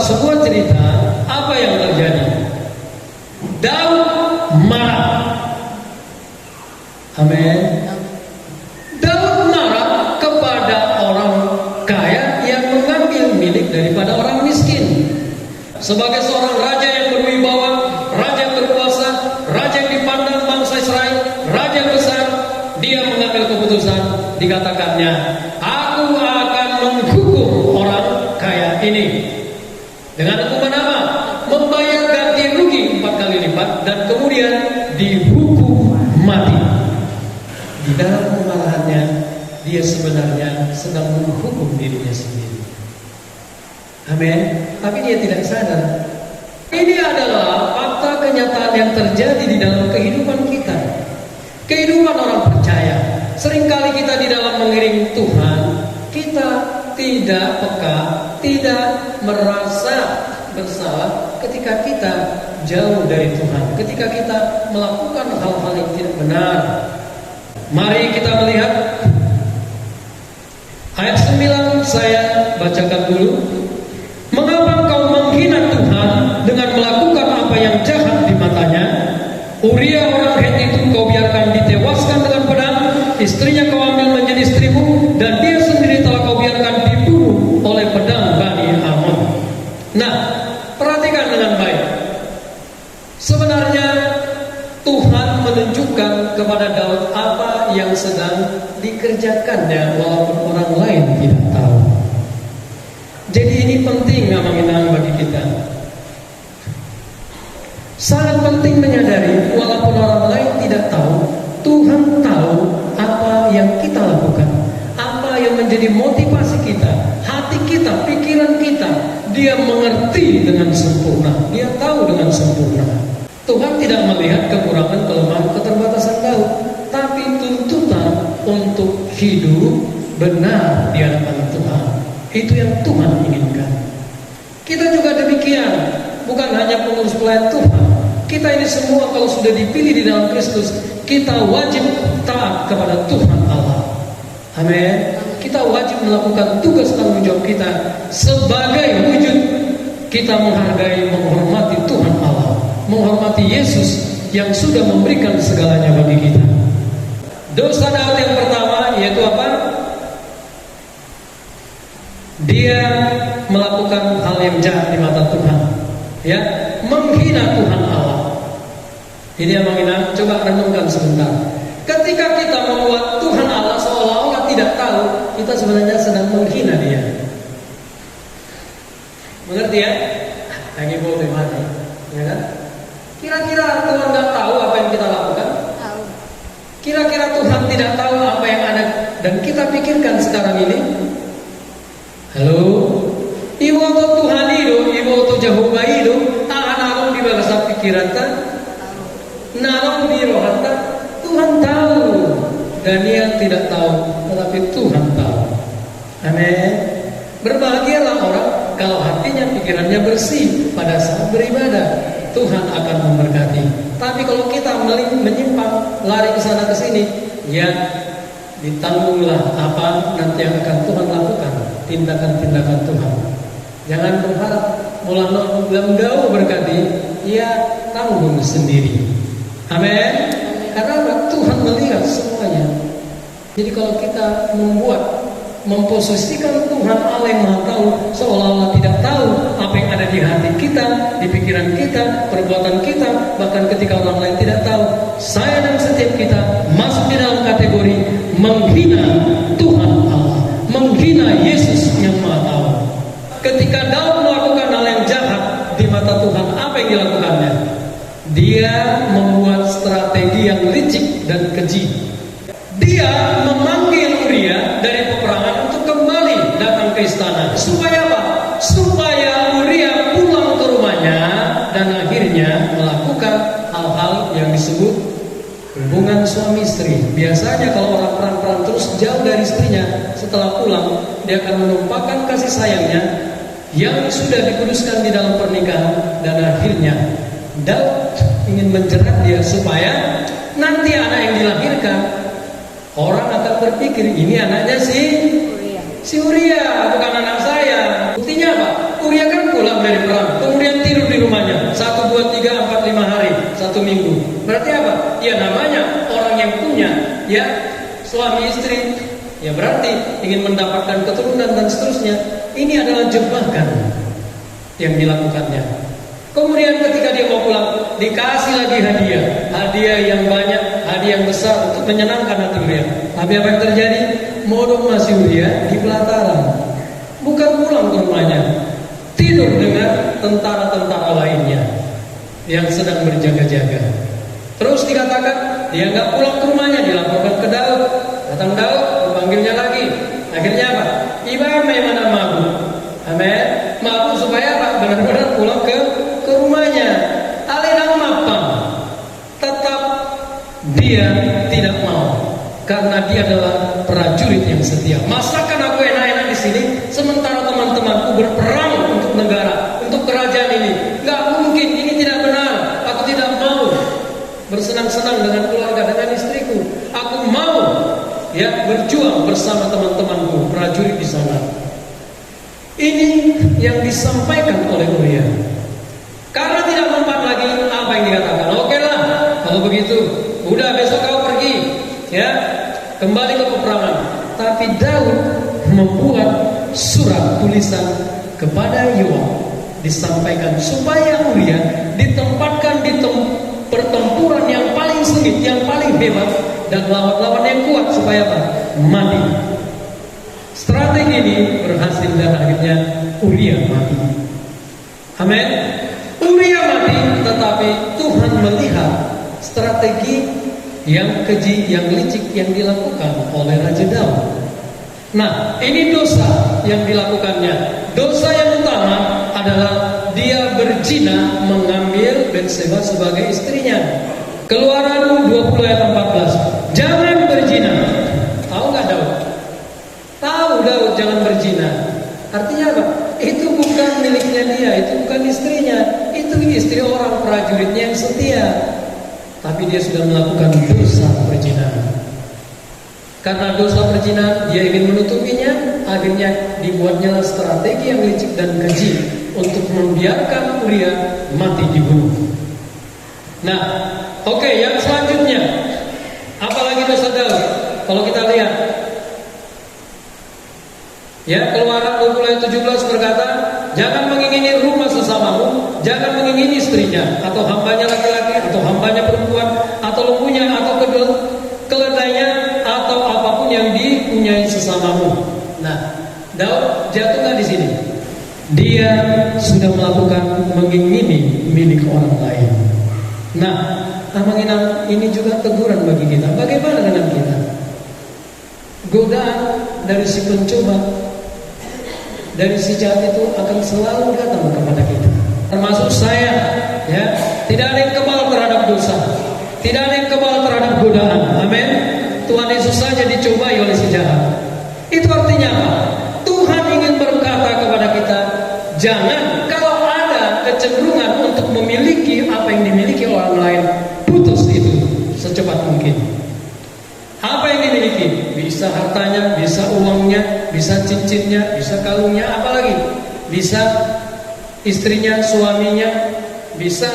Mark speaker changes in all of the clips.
Speaker 1: sebuah cerita apa yang terjadi. Daud marah. Amin. Daud marah kepada orang kaya yang mengambil milik daripada orang miskin. Sebagai seorang raja yang berwibawa, raja yang berkuasa, raja yang dipandang bangsa Israel, raja yang besar, dia mengambil keputusan. Dikatakannya, aku akan menghukum orang kaya ini. Dengan hukuman apa? Membayar ganti rugi 4 kali lipat dan kemudian dihukum mati. Di dalam kemarahannya, dia sebenarnya sedang menghukum dirinya sendiri. Amin. Tapi dia tidak sadar. Ini adalah fakta kenyataan yang terjadi di dalam kehidupan kita. Kehidupan orang percaya. Seringkali kita di dalam mengiring Tuhan, kita tidak peka, tidak merasa bersalah ketika kita jauh dari Tuhan, ketika kita melakukan hal-hal yang tidak benar. Mari kita melihat ayat 9, saya bacakan dulu. Mengapa engkau menghina Tuhan dengan melakukan apa yang jahat di matanya? Uria orang Het itu kau biarkan ditewaskan dengan pedang, istrinya kau ambil menjadi istrimu, dan dia sendiri telah kau biarkan dibunuh oleh pedang Bani Amon. Nah, perhatikan dengan baik. Sebenarnya Tuhan menunjukkan kepada Daud apa yang sedang dikerjakannya walaupun orang lain tidak tahu. Jadi ini penting amanginang bagi kita. Sangat penting menyadari walaupun orang lain tidak tahu, Tuhan tahu apa yang kita lakukan, apa yang menjadi motivasi kita, hati kita, pikiran kita. Dia mengerti dengan sempurna, dia tahu dengan sempurna. Tuhan tidak melihat kekurangan, kelemahan, keterbatasan Daud, tapi tuntutan untuk hidup benar di hadapan Tuhan. Itu yang Tuhan inginkan. Kita juga demikian, bukan hanya pengurus pelayan Tuhan. Kita ini semua kalau sudah dipilih di dalam Kristus, kita wajib taat kepada Tuhan Allah. Amin. Kita wajib melakukan tugas tanggung jawab kita sebagai wujud kita menghargai, menghormati Tuhan Allah, menghormati Yesus yang sudah memberikan segalanya bagi kita. Dosa Daud yang pertama yaitu apa? Dia melakukan hal yang jahat di mata Tuhan, ya, menghina Tuhan Allah. Ini yang menghina. Coba renungkan sebentar. Ketika kita membuat Tuhan Allah seolah-olah tidak tahu, kita sebenarnya sedang menghina Dia. Mengerti ya? Lagi boleh mati, ya kan? Kira-kira Tuhan nggak tahu apa yang kita lakukan? Tahu. Kira-kira Tuhan tidak tahu apa yang ada dan kita pikirkan sekarang ini? Halo, ibu atau Tuhan itu, ibu atau Jehovah itu, anak-anak di bahasa pikiran kan? Narong di rohata, Tuhan tahu dan Dia tidak tahu, tetapi Tuhan tahu. Amin. Berbahagialah orang kalau hatinya, pikirannya bersih pada saat beribadah. Tuhan akan memberkati. Tapi kalau kita menyimpang, lari ke sana ke sini, ya ditanggunglah apa nanti yang akan Tuhan lakukan, tindakan-tindakan Tuhan. Jangan berharap mulah lemdau berkati, ya tanggung sendiri. Amin. Karena Tuhan melihat semuanya. Jadi kalau kita memposisikan Tuhan Allah yang Maha Tahu seolah-olah tidak tahu apa yang ada di hati kita, di pikiran kita, perbuatan kita, bahkan ketika orang lain tidak tahu, saya dan setiap kita masuk di dalam kategori menghina Tuhan Allah, menghina Yesus yang Maha Tahu. Ketika Daud melakukan hal yang jahat di mata Tuhan, apa yang dilakukannya? Dia membuat strategi yang licik dan keji. Dia memanggil Uria dari peperangan untuk kembali datang ke istana. Supaya apa? Supaya Uria pulang ke rumahnya dan akhirnya melakukan hal-hal yang disebut hubungan suami istri. Biasanya kalau orang perang-perang terus jauh dari istrinya, setelah pulang dia akan menumpahkan kasih sayangnya yang sudah dikuduskan di dalam pernikahan, dan akhirnya Daud ingin menjerat dia supaya nanti anak yang dilahirkan orang akan berpikir ini anaknya si Uria, bukan anak saya. Buktinya apa? Uria kan pulang dari perang, kemudian tidur di rumahnya 1, 2, 3, 4, 5 hari, 1 minggu. Berarti apa? Ya namanya orang yang punya ya suami istri, ya berarti ingin mendapatkan keturunan dan seterusnya. Ini adalah jebakan yang dilakukannya. Kemudian ketika dia mau pulang, dikasih lagi hadiah yang banyak, hadiah yang besar untuk menyenangkan hati Uria. Tapi apa yang terjadi? Modok masih Uria di pelataran, bukan pulang ke rumahnya, tidur dengan tentara-tentara lainnya yang sedang berjaga-jaga. Terus dikatakan dia nggak pulang ke rumahnya, dilaporkan ke Daud. Datang Daud, dipanggilnya lagi. Akhirnya apa? Iba mana mabuk, amin. Mabuk supaya apa? Benar-benar pulang ke rumahnya. Alinang mapam, tetap dia tidak mau, karena dia adalah prajurit yang setia. Masakan aku enak-enak di sini, sementara teman-temanku berperang untuk negara, untuk kerajaan ini. Gak mungkin, ini tidak benar. Aku tidak mau bersenang-senang dengan keluarga, dengan istriku. Aku mau ya berjuang bersama teman-temanku prajurit di sana. Ini yang disampaikan oleh Uria. Karena tidak mempan lagi, apa yang dikatakan? Oke lah, kalau begitu, udah besok kau pergi, ya kembali ke peperangan. Tapi Daud membuat surat tulisan kepada Yoab, disampaikan supaya Uria ditempatkan di pertempuran yang paling sengit, yang paling hebat, dan lawan-lawan yang kuat supaya apa? Mati. Strategi ini berhasil dan akhirnya Uria mati. Amin. Uria mati, tetapi Tuhan melihat strategi yang keji, yang licik yang dilakukan oleh Raja Daud. Nah, ini dosa yang dilakukannya. Dosa yang utama adalah dia berzina mengambil Batseba sebagai istrinya. Keluaran 20 ayat 14. Jangan berzina. Tahu nggak Daud? Tahu Daud jangan berzina. Artinya apa? Itu bukan miliknya dia, itu bukan istrinya, itu istri orang prajuritnya yang setia. Tapi dia sudah melakukan dosa perzinahan. Karena dosa perzinahan, dia ingin menutupinya. Akhirnya dibuatnya strategi yang licik dan keji untuk membiarkan Uria mati dibunuh. Nah, oke, yang selanjutnya, apalagi dosa Daud? Kalau kita lihat, ya Keluaran 20 ayat 17 berkata, jangan mengingini rumah sesamamu, jangan mengingini istrinya, atau hambanya laki-laki, atau hambanya perempuan, atau lembunya, atau keledainya, atau apapun yang dipunyai sesamamu. Nah, Daud jatuh nggak di sini? Dia sudah melakukan mengingini milik orang lain. Nah, mengingat ini juga teguran bagi kita. Bagaimana dengan kita? Godaan dari si pencoba, dari si jahat itu akan selalu datang kepada kita. Termasuk saya, ya. Tidak ada yang kebal terhadap dosa, tidak ada yang kebal terhadap godaan. Amin. Tuhan Yesus saja dicobai oleh si jahat. Itu artinya apa? Tuhan ingin berkata kepada kita, jangan, kalau ada kecenderungan untuk memiliki apa yang dimiliki orang lain, putus itu secepat mungkin. Apa yang dimiliki? Bisa hartanya, bisa uangnya, bisa cincinnya, bisa kalungnya, apalagi bisa istrinya, suaminya, bisa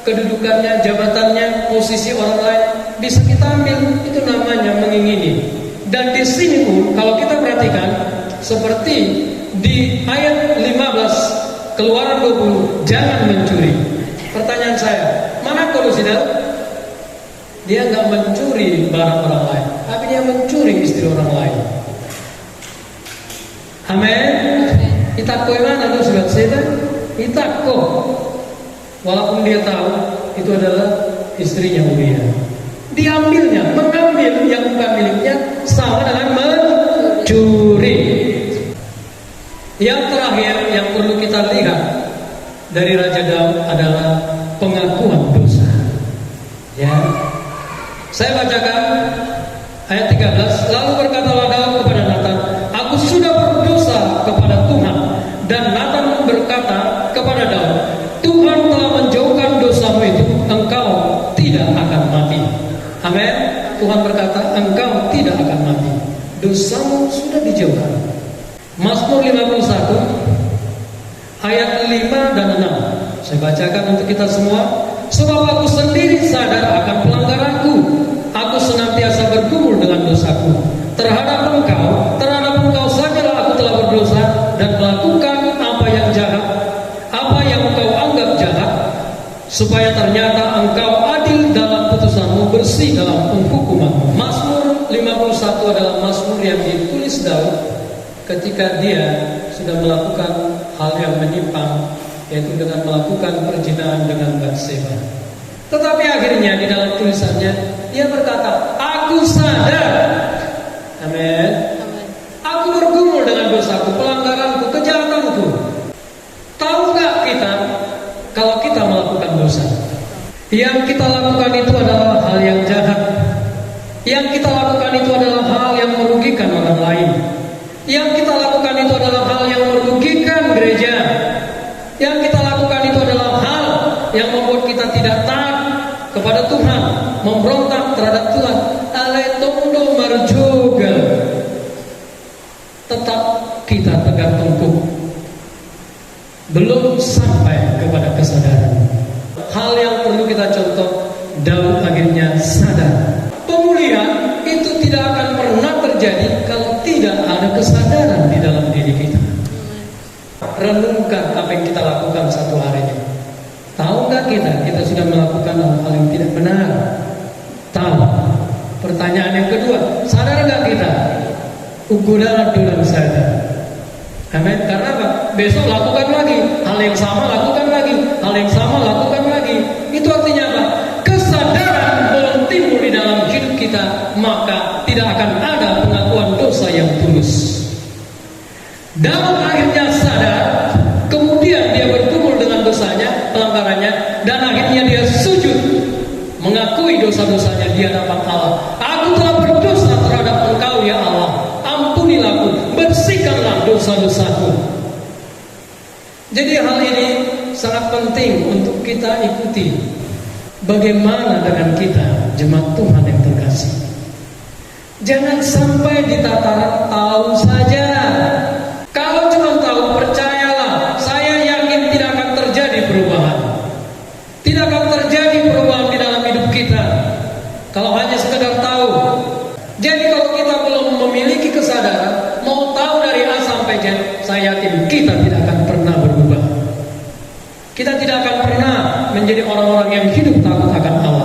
Speaker 1: kedudukannya, jabatannya, posisi orang lain, bisa kita ambil. Itu namanya mengingini. Dan di sini pun kalau kita perhatikan, seperti di ayat 15 Keluaran 20, jangan mencuri. Pertanyaan saya, mana kalau Daud? Dia nggak mencuri barang orang lain, tapi dia mencuri istri orang lain. Amin. Itakko mana tuh sudah setan? Itakko. Walaupun dia tahu itu adalah istrinya Uria, diambilnya, mengambil yang bukan miliknya sama dengan mencuri. Yang terakhir yang perlu kita lihat dari Raja Daud adalah pengakuan dosa. Ya. Saya bacakan ayat 13. Lalu berkatalah Daud kepada Natan, aku sudah berdosa kepada Tuhan. Dan Natan berkata kepada Daud, Tuhan telah menjauhkan dosamu itu, engkau tidak akan mati. Amin. Tuhan berkata, engkau tidak akan mati, dosamu sudah dijauhkan. Mazmur 51 ayat 5 dan 6. Saya bacakan untuk kita semua. Sebab aku sendiri sadar akan pelanggaranku. Aku senantiasa bergumul dengan dosaku. Terhadap engkau sajalah aku telah berdosa dan melakukan apa yang jahat, apa yang engkau anggap jahat, supaya ternyata engkau adil dalam putusanmu, bersih dalam penghukumanmu. Mazmur 51 adalah mazmur yang ditulis Daud ketika dia sudah melakukan hal yang menyimpang, yaitu dengan melakukan perzinahan dengan Batseba. Tetapi akhirnya di dalam tulisannya dia berkata, aku sadar, amin, aku bergumul dengan dosaku, pelanggaranku, kejahatanku. Tahu nggak kita kalau kita melakukan dosa, yang kita lakukan itu adalah hal yang jahat, yang kita lakukan itu adalah hal yang merugikan orang lain, yang kita lakukan itu adalah hal yang merugikan gereja, yang kita lakukan itu adalah hal yang membuat kita tidak taat kepada Tuhan, memberontak terhadap Tuhan. Aletondo marjoga. Tetap kita tegak tengkuk, belum sampai kepada kesadaran. Hal yang perlu kita contoh, Daud akhirnya sadar. Pemulihan itu tidak akan pernah terjadi kalau tidak ada kesadaran di dalam diri kita. Renungkan apa yang kita lakukan satu hari ini. Tahu nggak kita sudah melakukan hal yang tidak benar? Tahu. Pertanyaan yang kedua, sadar nggak kita? Ukuran dalam sadar. Amin. Karena apa? Besok lakukan lagi hal yang sama, lakukan lagi hal yang sama, lakukan lagi. Itu artinya apa? Kesadaran belum timbul di dalam hidup kita, maka tidak akan ada pengakuan dosa yang tulus. Daud akhirnya sadar, kemudian dia bergumul dengan dosanya, pelanggarannya, dan akhirnya dia sujud mengakui dosa-dosanya di hadapan Allah. Aku telah berdosa terhadap Engkau ya Allah, ampunilah aku, bersihkanlah dosa-dosaku. Jadi hal ini sangat penting untuk kita ikuti. Bagaimana dengan kita, jemaat Tuhan yang terkasih? Jangan sampai di tataran tahu saja. Kalau cuma tahu, percayalah, saya yakin tidak akan terjadi perubahan. Tidak akan terjadi perubahan di dalam hidup kita kalau hanya sekedar tahu. Jadi kalau kita belum memiliki kesadaran, mau tahu dari A sampai Z, saya yakin kita tidak akan pernah berubah. Kita tidak akan pernah menjadi orang-orang yang hidup takut akan Allah.